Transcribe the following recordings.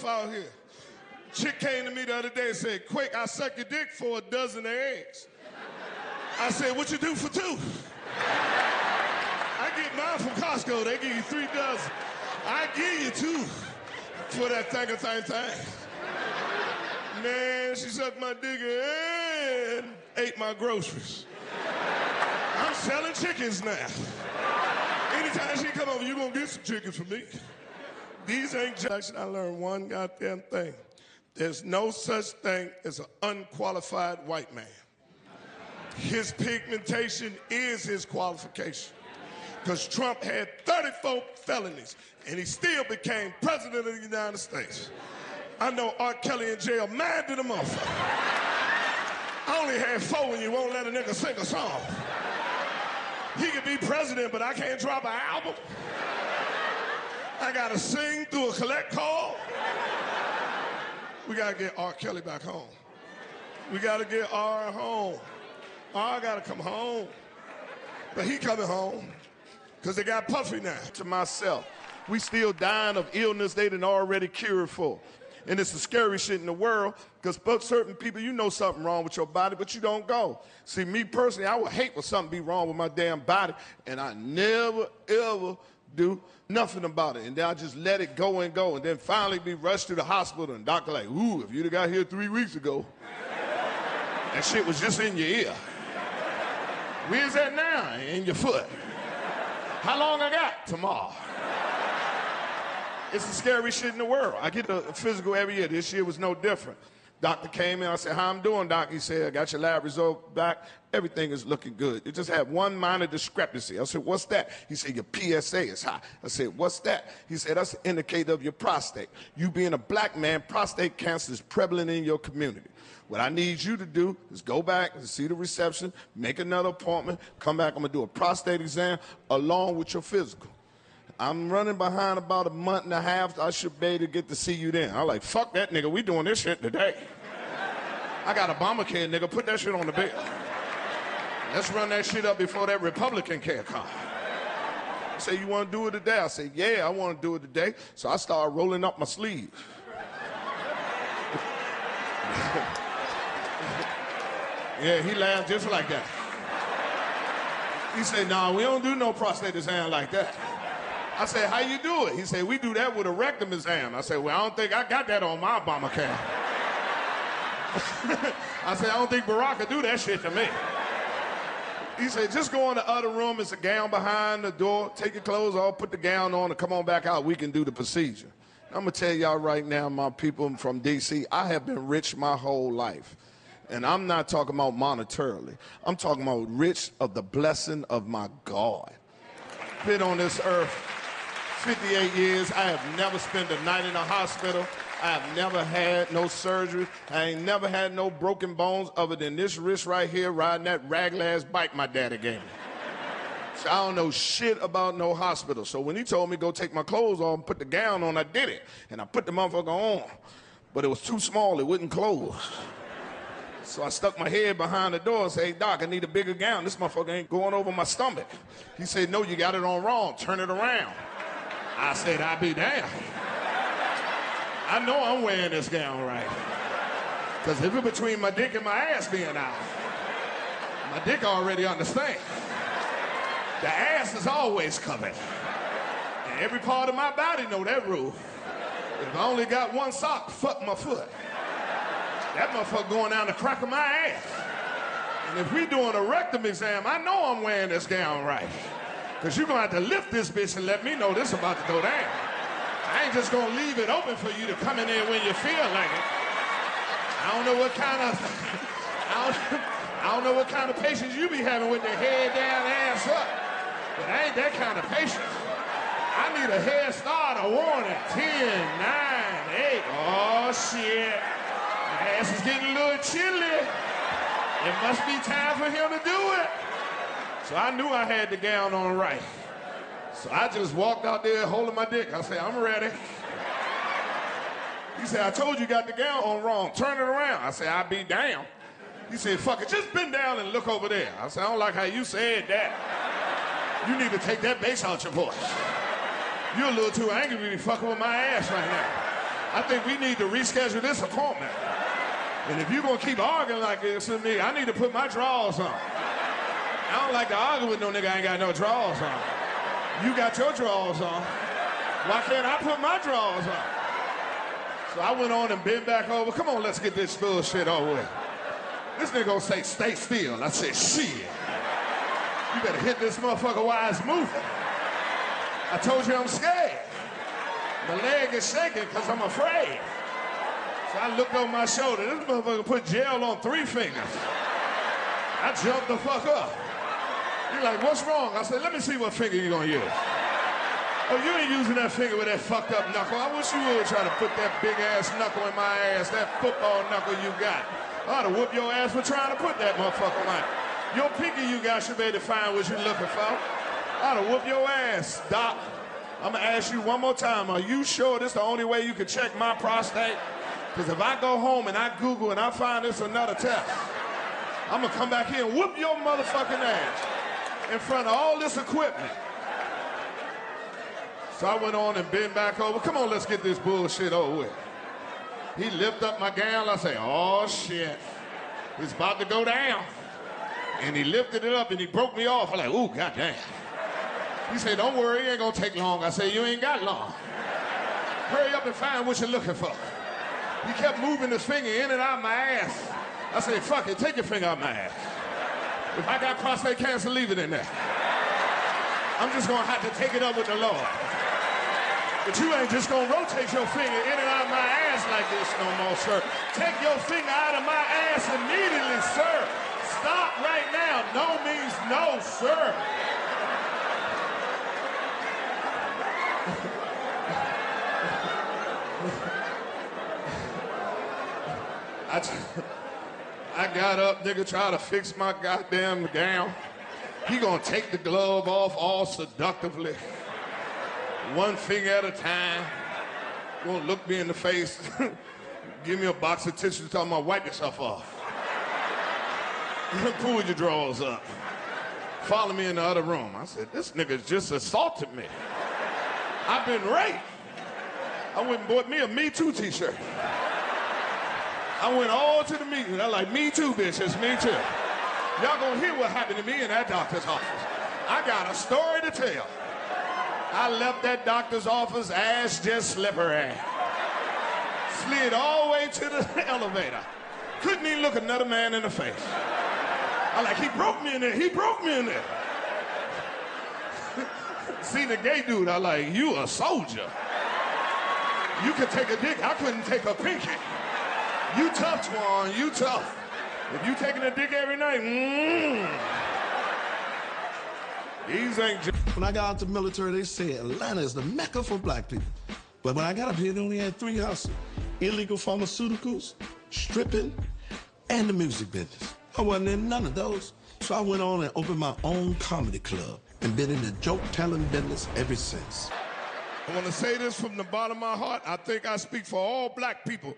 rough out here. Chick came to me the other day and said, Quick, I suck your dick for a dozen of eggs. I said, what you do for 2? I get mine from Costco. They give you 3 dozen. I give you 2 for that thing. Man, she sucked my dick and ate my groceries. I'm selling chickens now. Anytime she come over, you gonna get some chickens from me. These ain't just, I learned one goddamn thing. There's no such thing as an unqualified white man. His pigmentation is his qualification. Because Trump had 34 felonies, and he still became president of the United States. I know R. Kelly in jail mad to the motherfucker. I only had 4 and you won't let a nigga sing a song. He could be president, but I can't drop an album. I gotta sing through a collect call. We gotta get R. Kelly back home. We gotta get R home. R gotta come home. But he coming home, because they got Puffy now. To myself, we still dying of illness they done already cured for. And it's the scary shit in the world, because certain people, you know something wrong with your body, but you don't go. See, me personally, I would hate for something be wrong with my damn body, and I never, ever do nothing about it. And then I just let it go and go, and then finally be rushed to the hospital, and doctor like, ooh, if you'd have got here 3 weeks ago, that shit was just in your ear. Where's that now? In your foot. How long I got? Tomorrow. It's the scariest shit in the world. I get a physical every year. This year was no different. Doctor came in. I said, how I'm doing, doc? He said, I got your lab result back. Everything is looking good. You just have one minor discrepancy. I said, what's that? He said, your PSA is high. I said, what's that? He said, that's an indicator of your prostate. You being a black man, prostate cancer is prevalent in your community. What I need you to do is go back and see the reception, make another appointment, come back. I'm going to do a prostate exam along with your physical. I'm running behind about a month and a half. I should be able to get to see you then. I'm like, fuck that nigga. We doing this shit today. I got Obamacare, nigga. Put that shit on the bill. Let's run that shit up before that Republican care comes. I say, you want to do it today? I say, yeah, I want to do it today. So I started rolling up my sleeves. Yeah, he laughed just like that. He said, nah, we don't do no prostate exam like that. I said, how you do it? He said, we do that with a rectum exam. I said, well, I don't think I got that on my Obamacare. I said, I don't think Barack could do that shit to me. He said, just go in the other room. It's a gown behind the door. Take your clothes off, put the gown on, and come on back out. We can do the procedure. I'm going to tell y'all right now, my people from D.C., I have been rich my whole life. And I'm not talking about monetarily. I'm talking about rich of the blessing of my God. Been on this earth 58 years. I have never spent a night in a hospital. I have never had no surgery. I ain't never had no broken bones other than this wrist right here riding that ragged-ass bike my daddy gave me. So I don't know shit about no hospital. So when he told me go take my clothes off and put the gown on, I did it. And I put the motherfucker on. But it was too small. It wouldn't close. So I stuck my head behind the door and said, hey, doc, I need a bigger gown. This motherfucker ain't going over my stomach. He said, no, you got it on wrong. Turn it around. I said, I'll be damned. I know I'm wearing this gown right. Because if it's between my dick and my ass being out, my dick already understands. The ass is always covered. And every part of my body know that rule. If I only got one sock, fuck my foot. That motherfucker going down the crack of my ass. And if we doing a rectum exam, I know I'm wearing this gown right. Because you're going to have to lift this bitch and let me know this about to go down. I ain't just going to leave it open for you to come in there when you feel like it. I don't know what kind of, I don't know what kind of patience you be having with their head down, ass up. But I ain't that kind of patience. I need a head start, a warning. 10, 9, 8. Oh, shit. My ass is getting a little chilly. It must be time for him to do it. So I knew I had the gown on right. So I just walked out there holding my dick. I said, I'm ready. He said, I told you you got the gown on wrong. Turn it around. I said, I'll be down. He said, fuck it, just bend down and look over there. I said, I don't like how you said that. You need to take that bass out your voice. You're a little too angry to be fucking with my ass right now. I think we need to reschedule this appointment. And if you're gonna keep arguing like this with me, I need to put my drawers on. I don't like to argue with no nigga I ain't got no drawers on. You got your drawers on. Why can't I put my drawers on? So I went on and bent back over. Come on, let's get this bullshit over with. This nigga gonna say, stay still. I said, shit. You better hit this motherfucker while it's moving. I told you I'm scared. My leg is shaking because I'm afraid. So I looked over my shoulder. This motherfucker put gel on 3 fingers. I jumped the fuck up. He's like, what's wrong? I said, let me see what finger you're gonna use. Oh, you ain't using that finger with that fucked up knuckle. I wish you would try to put that big ass knuckle in my ass, that football knuckle you got. I ought to whoop your ass for trying to put that motherfucker on. Your pinky you got should be able to find what you're looking for. I ought to whoop your ass, Doc. I'm gonna ask you one more time. Are you sure this is the only way you can check my prostate? Because if I go home and I Google and I find this another test, I'm gonna come back here and whoop your motherfucking ass in front of all this equipment. So I went on and bent back over. Come on, let's get this bullshit over with. He lifted up my gown. I say, oh shit, it's about to go down. And he lifted it up and he broke me off. I'm like, ooh, goddamn. He said, don't worry, it ain't gonna take long. I said, you ain't got long. Hurry up and find what you're looking for. He kept moving his finger in and out my ass. I said, fuck it, take your finger out my ass. If I got prostate cancer, leave it in there. I'm just gonna have to take it up with the Lord. But you ain't just gonna rotate your finger in and out of my ass like this no more, sir. Take your finger out of my ass immediately, sir. Stop right now. No means no, sir. I got up, nigga, try to fix my goddamn gown. He gonna take the glove off all seductively. One finger at a time. Gonna look me in the face. Give me a box of tissues, talking about wipe yourself off. Pull your drawers up. Follow me in the other room. I said, this nigga just assaulted me. I've been raped. I went and bought me a Me Too t-shirt. I went all to the meeting. I like, me too, bitch, it's me too. Y'all gonna hear what happened to me in that doctor's office. I got a story to tell. I left that doctor's office, ass just slippery. Slid all the way to the elevator. Couldn't even look another man in the face. I like, he broke me in there, he broke me in there. See the gay dude, I like, you a soldier. You could take a dick, I couldn't take a pinky. You tough, Twan, you tough. If you taking a dick every night, these ain't... When I got out the military, they said Atlanta is the mecca for black people. But when I got up here, they only had 3 houses. Illegal pharmaceuticals, stripping, and the music business. I wasn't in none of those. So I went on and opened my own comedy club and been in the joke-telling business ever since. I want to say this from the bottom of my heart. I think I speak for all black people.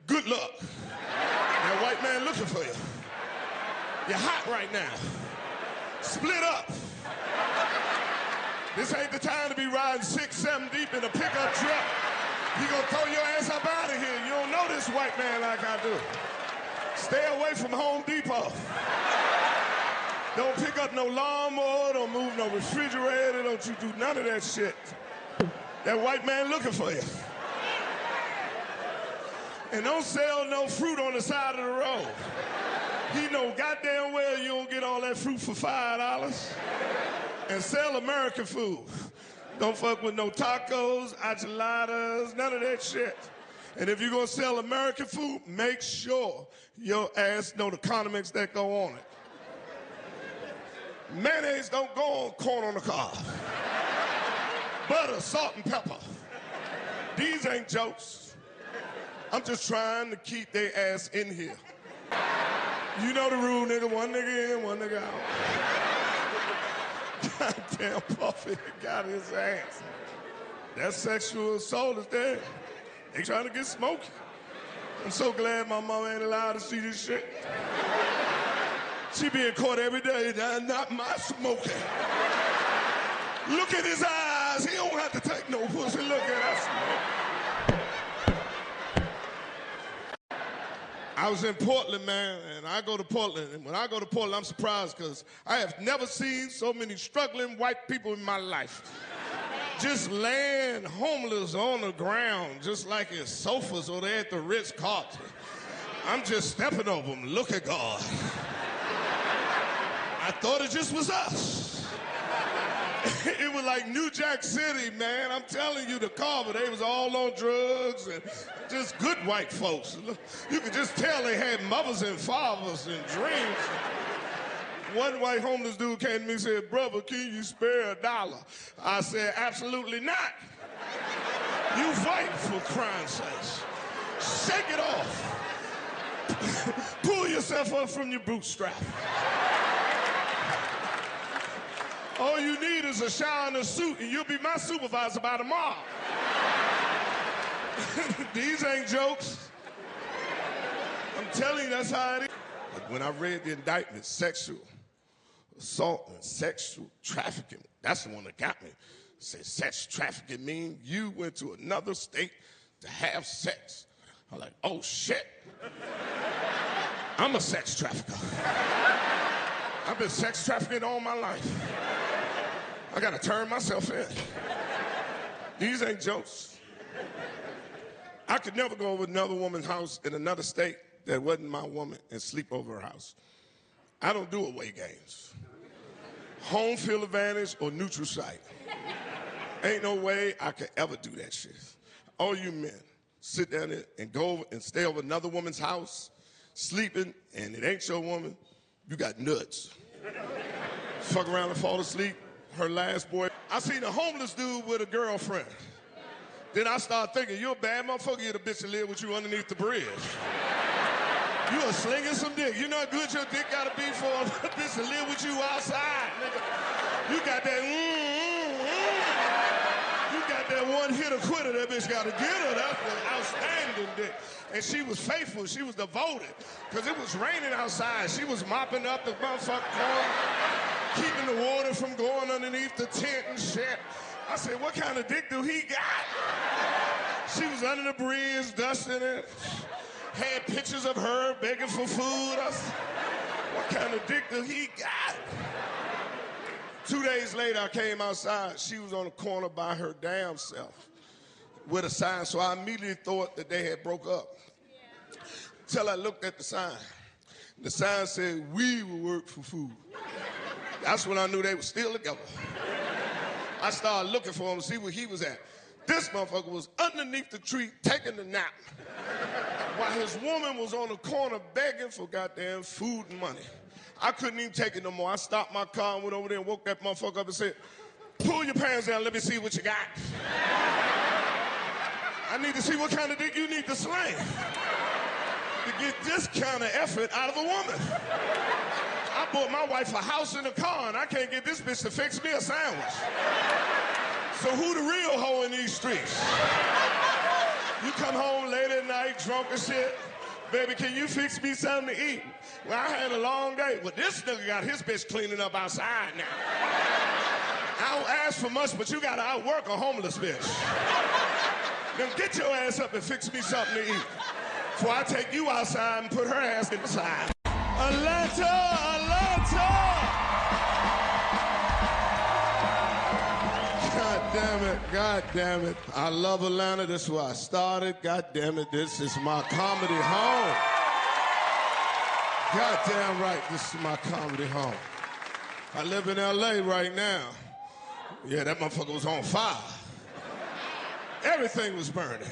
Good luck. That white man looking for you. You're hot right now. Split up. This ain't the time to be riding 6, 7 deep in a pickup truck. He gonna throw your ass up out of here. You don't know this white man like I do. Stay away from Home Depot. Don't pick up no lawnmower, don't move no refrigerator, don't you do none of that shit. That white man looking for you. And don't sell no fruit on the side of the road. He know goddamn well you don't get all that fruit for $5. And sell American food. Don't fuck with no tacos, enchiladas, none of that shit. And if you're gonna sell American food, make sure your ass know the condiments that go on it. Mayonnaise don't go on corn on the cob. Butter, salt, and pepper. These ain't jokes. I'm just trying to keep their ass in here. You know the rule, nigga. One nigga in, one nigga out. Goddamn Puffy got his ass. That sexual assault is there. They trying to get smoky. I'm so glad my mama ain't allowed to see this shit. She be in court every day. That's not my smoking. Look at his eyes. He don't have to take no pussy. Look at that smoke. I was in Portland, man, and I go to Portland. And when I go to Portland, I'm surprised because I have never seen so many struggling white people in my life. Just laying homeless on the ground, just like it's sofas or they're at the Ritz-Carlton. I'm just stepping over them. Look at God. I thought it just was us. It was like New Jack City, man. I'm telling you, the Carver, they was all on drugs and just good white folks. You could just tell they had mothers and fathers and dreams. One white homeless dude came to me and said, "Brother, can you spare $1?" I said, "Absolutely not. You fight, for crying sakes. Shake it off. Pull yourself up from your bootstrap. All you need is a shower and a suit, and you'll be my supervisor by tomorrow." These ain't jokes. I'm telling you, that's how it is. But when I read the indictment, sexual assault and sexual trafficking, that's the one that got me. It said sex trafficking means you went to another state to have sex. I'm like, oh shit. I'm a sex trafficker. I've been sex trafficking all my life. I gotta turn myself in. These ain't jokes. I could never go over another woman's house in another state that wasn't my woman and sleep over her house. I don't do away games. Home field advantage or neutral site. Ain't no way I could ever do that shit. All you men, sit down there and go over and stay over another woman's house, sleeping, and it ain't your woman, you got nuts. Fuck around and fall asleep. Her last boy. I seen a homeless dude with a girlfriend. Then I started thinking, you're a bad motherfucker, you're the bitch that live with you underneath the bridge. You are slinging some dick. You know how good your dick gotta be for a bitch to live with you outside, nigga. You got that You got that one hitter quitter that bitch gotta get her. That's an outstanding dick. And she was faithful, she was devoted. Cause it was raining outside. She was mopping up the motherfucking corner, keeping the water from going underneath the tent and shit. I said, what kind of dick do he got? She was under the bridge, dusting it. Had pictures of her begging for food. I said, what kind of dick do he got? 2 days later, I came outside. She was on the corner by her damn self with a sign, so I immediately thought that they had broke up. Till I looked at the sign. The sign said, "We will work for food." That's when I knew they were still together. I started looking for him to see where he was at. This motherfucker was underneath the tree taking a nap while his woman was on the corner begging for goddamn food and money. I couldn't even take it no more. I stopped my car and went over there and woke that motherfucker up and said, "Pull your pants down, let me see what you got." I need to see what kind of dick you need to slang to get this kind of effort out of a woman. I bought my wife a house and a car, and I can't get this bitch to fix me a sandwich. So who the real hoe in these streets? You come home late at night, drunk and shit. "Baby, can you fix me something to eat?" Well, I had a long day. Well, this nigga got his bitch cleaning up outside now. I don't ask for much, but you gotta outwork a homeless bitch. Then get your ass up and fix me something to eat before I take you outside and put her ass inside. Atlanta, Atlanta! God damn it, God damn it. I love Atlanta, this is where I started. God damn it, this is my comedy home. God damn right, this is my comedy home. I live in LA right now. Yeah, that motherfucker was on fire. Everything was burning.